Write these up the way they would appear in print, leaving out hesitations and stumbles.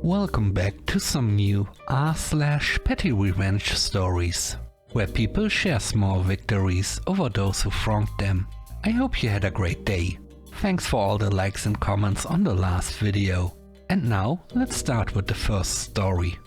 Welcome back to some new r/PettyRevenge stories, where people share small victories over those who wronged them. I hope you had a great day. Thanks for all the likes and comments on the last video. And now let's start with the first story.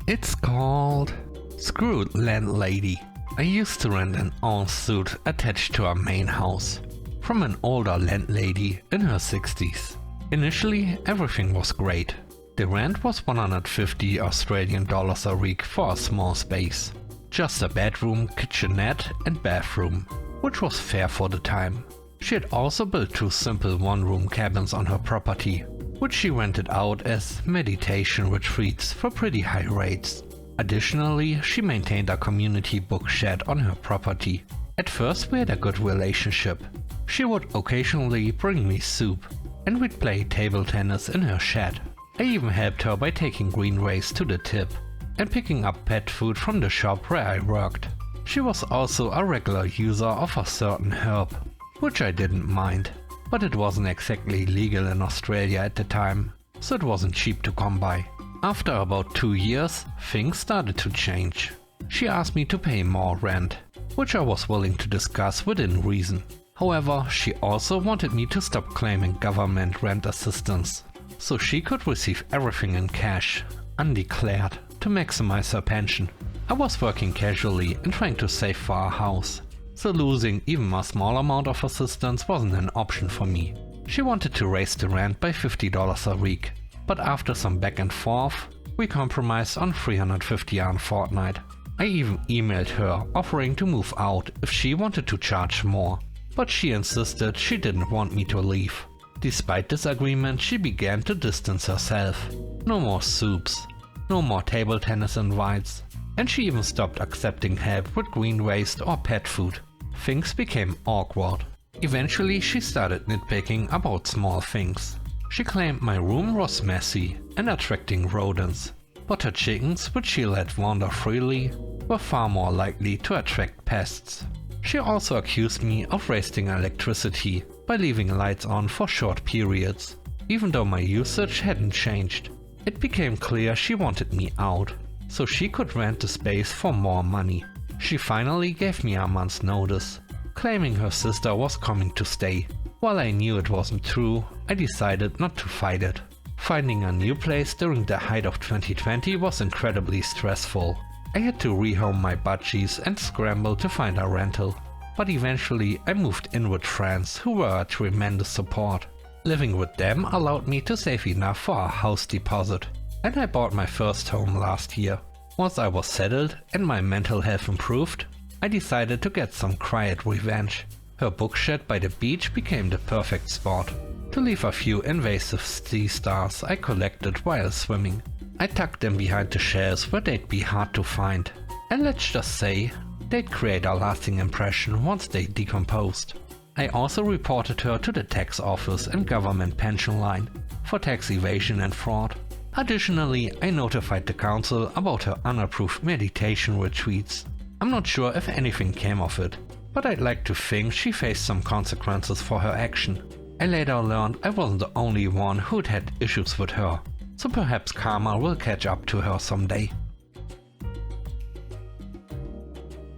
It's called Screwed Landlady. I used to rent an en-suite attached to our main house from an older landlady in her 60s. Initially, everything was great. The rent was 150 Australian dollars a week for a small space. Just a bedroom, kitchenette and bathroom, which was fair for the time. She had also built 2 simple one-room cabins on her property, which she rented out as meditation retreats for pretty high rates. Additionally, she maintained a community book shed on her property. At first we had a good relationship. She would occasionally bring me soup, and we'd play table tennis in her shed. I even helped her by taking greenways to the tip and picking up pet food from the shop where I worked. She was also a regular user of a certain herb, which I didn't mind, but it wasn't exactly legal in Australia at the time, so it wasn't cheap to come by. After about 2 years, things started to change. She asked me to pay more rent, which I was willing to discuss within reason. However, she also wanted me to stop claiming government rent assistance, so she could receive everything in cash, undeclared, to maximize her pension. I was working casually and trying to save for our house, so losing even a small amount of assistance wasn't an option for me. She wanted to raise the rent by $50 a week, but after some back and forth, we compromised on $350 a fortnight. I even emailed her offering to move out if she wanted to charge more, but she insisted she didn't want me to leave. Despite this agreement, she began to distance herself. No more soups, no more table tennis invites, and she even stopped accepting help with green waste or pet food. Things became awkward. Eventually she started nitpicking about small things. She claimed my room was messy and attracting rodents, but her chickens, which she let wander freely, were far more likely to attract pests. She also accused me of wasting electricity by leaving lights on for short periods, even though my usage hadn't changed. It became clear she wanted me out, so she could rent the space for more money. She finally gave me a month's notice, claiming her sister was coming to stay. While I knew it wasn't true, I decided not to fight it. Finding a new place during the height of 2020 was incredibly stressful. I had to rehome my budgies and scramble to find a rental. But eventually I moved in with friends who were a tremendous support. Living with them allowed me to save enough for a house deposit, and I bought my first home last year. Once I was settled and my mental health improved, I decided to get some quiet revenge. Her bookshed by the beach became the perfect spot to leave a few invasive sea stars I collected while swimming. I tucked them behind the shelves where they'd be hard to find, and let's just say, they'd create a lasting impression once they decomposed. I also reported her to the tax office and government pension line for tax evasion and fraud. Additionally, I notified the council about her unapproved meditation retreats. I'm not sure if anything came of it, but I'd like to think she faced some consequences for her action. I later learned I wasn't the only one who'd had issues with her, so perhaps karma will catch up to her someday.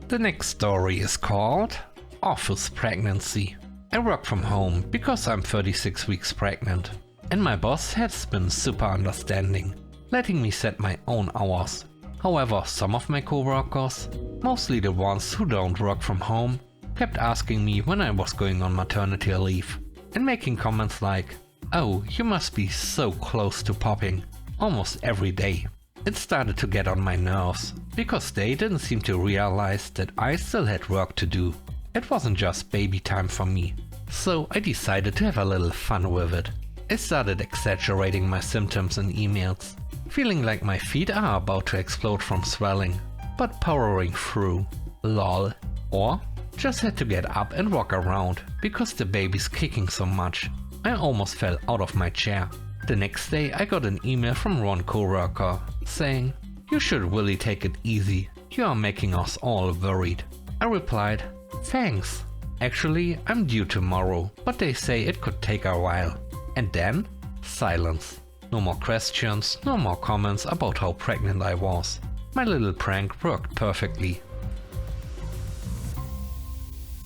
The next story is called Office Pregnancy. I work from home because I'm 36 weeks pregnant, and my boss has been super understanding, letting me set my own hours. However, some of my co-workers, mostly the ones who don't work from home, kept asking me when I was going on maternity leave, and making comments like, "Oh, you must be so close to popping," almost every day. It started to get on my nerves, because they didn't seem to realize that I still had work to do. It wasn't just baby time for me, so I decided to have a little fun with it. I started exaggerating my symptoms in emails, feeling like my feet are about to explode from swelling, but powering through. Lol. Or just had to get up and walk around because the baby's kicking so much. I almost fell out of my chair. The next day I got an email from one coworker saying, "You should really take it easy, you are making us all worried." I replied, "Thanks. Actually, I'm due tomorrow, but they say it could take a while." And then, silence. No more questions, no more comments about how pregnant I was. My little prank worked perfectly.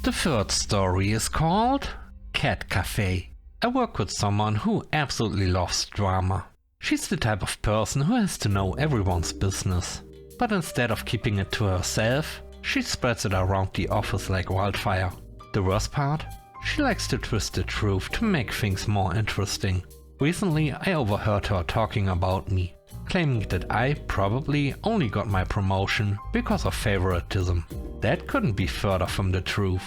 The third story is called Cat Cafe. I work with someone who absolutely loves drama. She's the type of person who has to know everyone's business. But instead of keeping it to herself, she spreads it around the office like wildfire. The worst part? She likes to twist the truth to make things more interesting. Recently, I overheard her talking about me, claiming that I probably only got my promotion because of favoritism. That couldn't be further from the truth.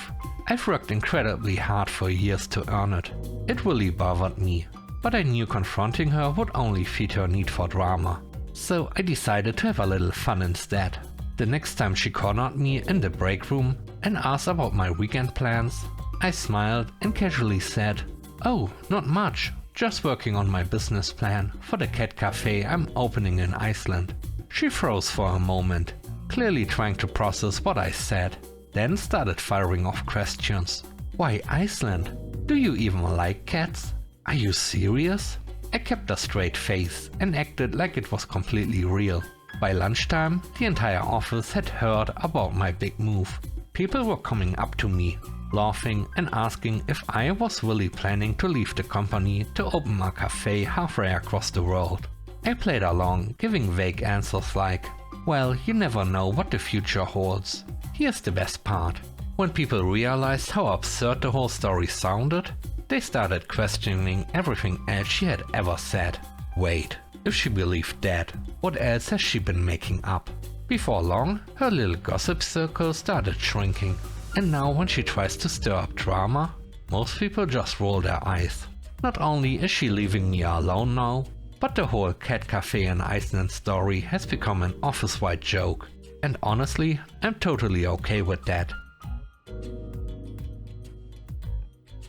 I've worked incredibly hard for years to earn it. It really bothered me, but I knew confronting her would only feed her need for drama. So I decided to have a little fun instead. The next time she cornered me in the break room and asked about my weekend plans, I smiled and casually said, "Oh, not much. Just working on my business plan for the cat cafe I'm opening in Iceland." She froze for a moment, clearly trying to process what I said, then started firing off questions. "Why Iceland? Do you even like cats? Are you serious?" I kept a straight face and acted like it was completely real. By lunchtime, the entire office had heard about my big move. People were coming up to me, laughing and asking if I was really planning to leave the company to open a cafe halfway across the world. I played along, giving vague answers like, "Well, you never know what the future holds." Here's the best part. When people realized how absurd the whole story sounded, they started questioning everything else she had ever said. Wait, if she believed that, what else has she been making up? Before long, her little gossip circle started shrinking. And now when she tries to stir up drama, most people just roll their eyes. Not only is she leaving me alone now, but the whole cat cafe in Iceland story has become an office-wide joke. And honestly, I'm totally okay with that.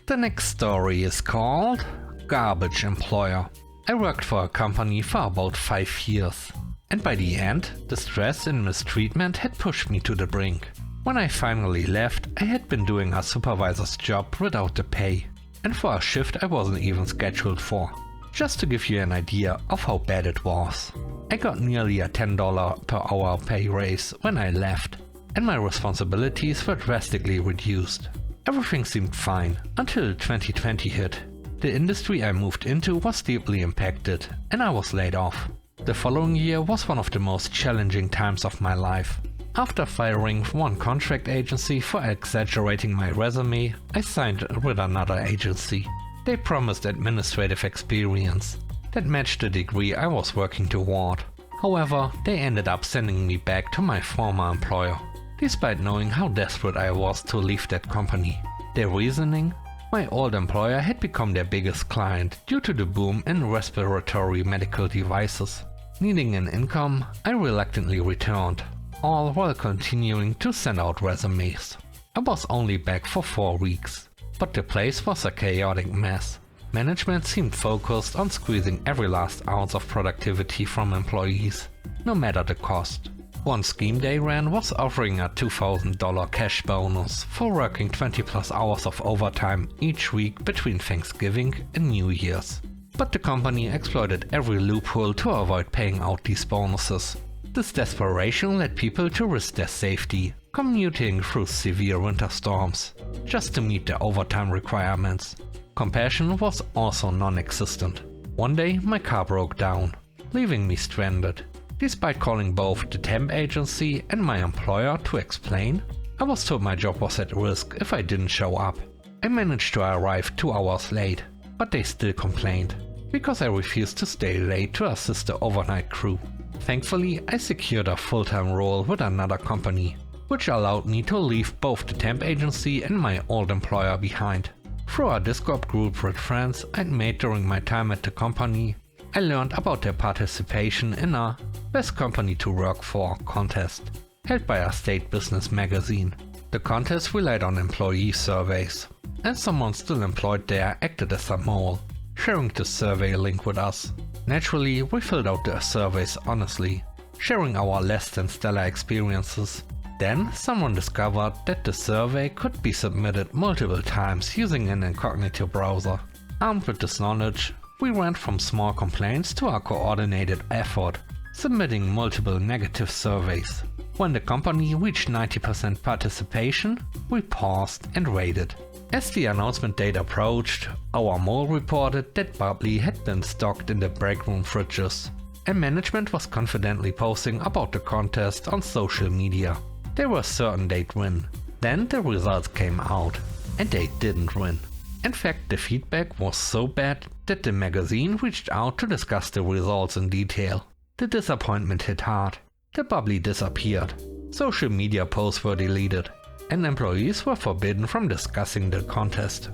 The next story is called Garbage Employer. I worked for a company for about 5 years. And by the end, the stress and mistreatment had pushed me to the brink. When I finally left, I had been doing a supervisor's job without the pay, and for a shift I wasn't even scheduled for. Just to give you an idea of how bad it was. I got nearly a $10 per hour pay raise when I left, and my responsibilities were drastically reduced. Everything seemed fine until 2020 hit. The industry I moved into was deeply impacted, and I was laid off. The following year was one of the most challenging times of my life. After firing one contract agency for exaggerating my resume, I signed with another agency. They promised administrative experience that matched the degree I was working toward. However, they ended up sending me back to my former employer, despite knowing how desperate I was to leave that company. Their reasoning? My old employer had become their biggest client due to the boom in respiratory medical devices. Needing an income, I reluctantly returned, all while continuing to send out resumes. I was only back for 4 weeks, but the place was a chaotic mess. Management seemed focused on squeezing every last ounce of productivity from employees, no matter the cost. One scheme they ran was offering a $2,000 cash bonus for working 20+ hours of overtime each week between Thanksgiving and New Year's. But the company exploited every loophole to avoid paying out these bonuses. This desperation led people to risk their safety, commuting through severe winter storms, just to meet their overtime requirements. Compassion was also non-existent. One day my car broke down, leaving me stranded. Despite calling both the temp agency and my employer to explain, I was told my job was at risk if I didn't show up. I managed to arrive 2 hours late, but they still complained, because I refused to stay late to assist the overnight crew. Thankfully, I secured a full-time role with another company, which allowed me to leave both the temp agency and my old employer behind. Through a Discord group with friends I'd made during my time at the company, I learned about their participation in a Best Company to Work For contest, held by a state business magazine. The contest relied on employee surveys, and someone still employed there acted as a mole, sharing the survey link with us. Naturally, we filled out the surveys honestly, sharing our less than stellar experiences. Then, someone discovered that the survey could be submitted multiple times using an incognito browser. Armed with this knowledge, We went from small complaints to a coordinated effort, submitting multiple negative surveys. When the company reached 90% participation, we paused and waited. As the announcement date approached, our mole reported that bubbly had been stocked in the break room fridges, and management was confidently posting about the contest on social media. They were certain they'd win. Then the results came out, and they didn't win. In fact, the feedback was so bad that the magazine reached out to discuss the results in detail. The disappointment hit hard. The bubbly disappeared. Social media posts were deleted, and employees were forbidden from discussing the contest.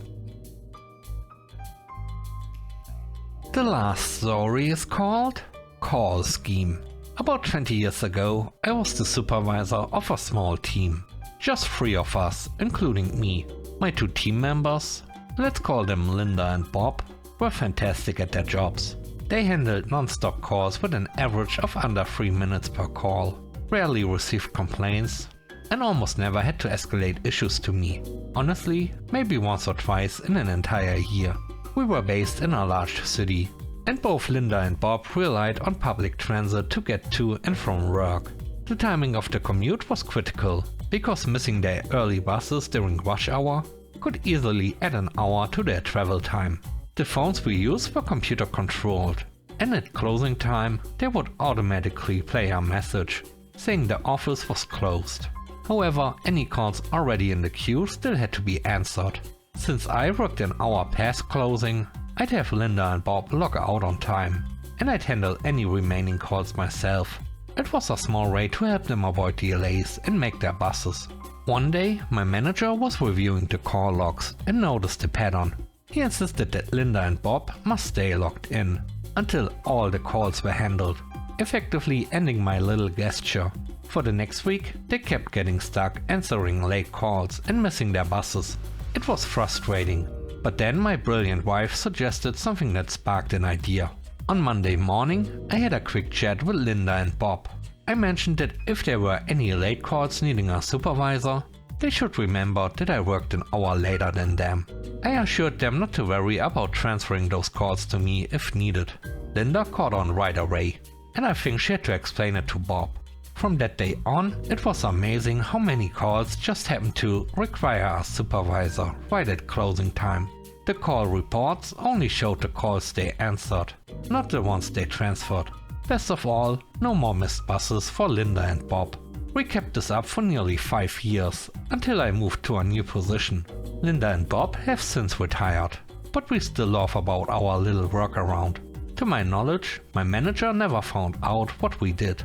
The last story is called Call Scheme. About 20 years ago, I was the supervisor of a small team. Just 3 of us, including me. My 2 team members, let's call them Linda and Bob, were fantastic at their jobs. They handled non-stop calls with an average of under 3 minutes per call, rarely received complaints, and almost never had to escalate issues to me. Honestly, maybe once or twice in an entire year. We were based in a large city, and both Linda and Bob relied on public transit to get to and from work. The timing of the commute was critical, because missing their early buses during rush hour could easily add an hour to their travel time. The phones we used were computer controlled, and at closing time they would automatically play a message saying the office was closed. However, any calls already in the queue still had to be answered. Since I worked an hour past closing, I'd have Linda and Bob log out on time, and I'd handle any remaining calls myself. It was a small way to help them avoid delays and make their buses. One day, my manager was reviewing the call logs and noticed a pattern. He insisted that Linda and Bob must stay logged in until all the calls were handled, effectively ending my little gesture. For the next week, they kept getting stuck answering late calls and missing their buses. It was frustrating, but then my brilliant wife suggested something that sparked an idea. On Monday morning, I had a quick chat with Linda and Bob. I mentioned that if there were any late calls needing a supervisor, they should remember that I worked an hour later than them. I assured them not to worry about transferring those calls to me if needed. Linda caught on right away, and I think she had to explain it to Bob. From that day on, it was amazing how many calls just happened to require a supervisor right at closing time. The call reports only showed the calls they answered, not the ones they transferred. Best of all, no more missed buses for Linda and Bob. We kept this up for nearly 5 years, until I moved to a new position. Linda and Bob have since retired, but we still laugh about our little workaround. To my knowledge, my manager never found out what we did.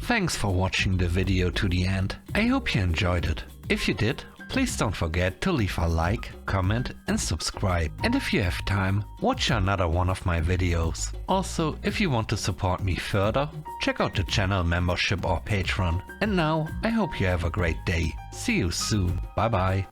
Thanks for watching the video to the end. I hope you enjoyed it. If you did, please don't forget to leave a like, comment and subscribe. And if you have time, watch another one of my videos. Also, if you want to support me further, check out the channel membership or Patreon. And now, I hope you have a great day. See you soon. Bye bye.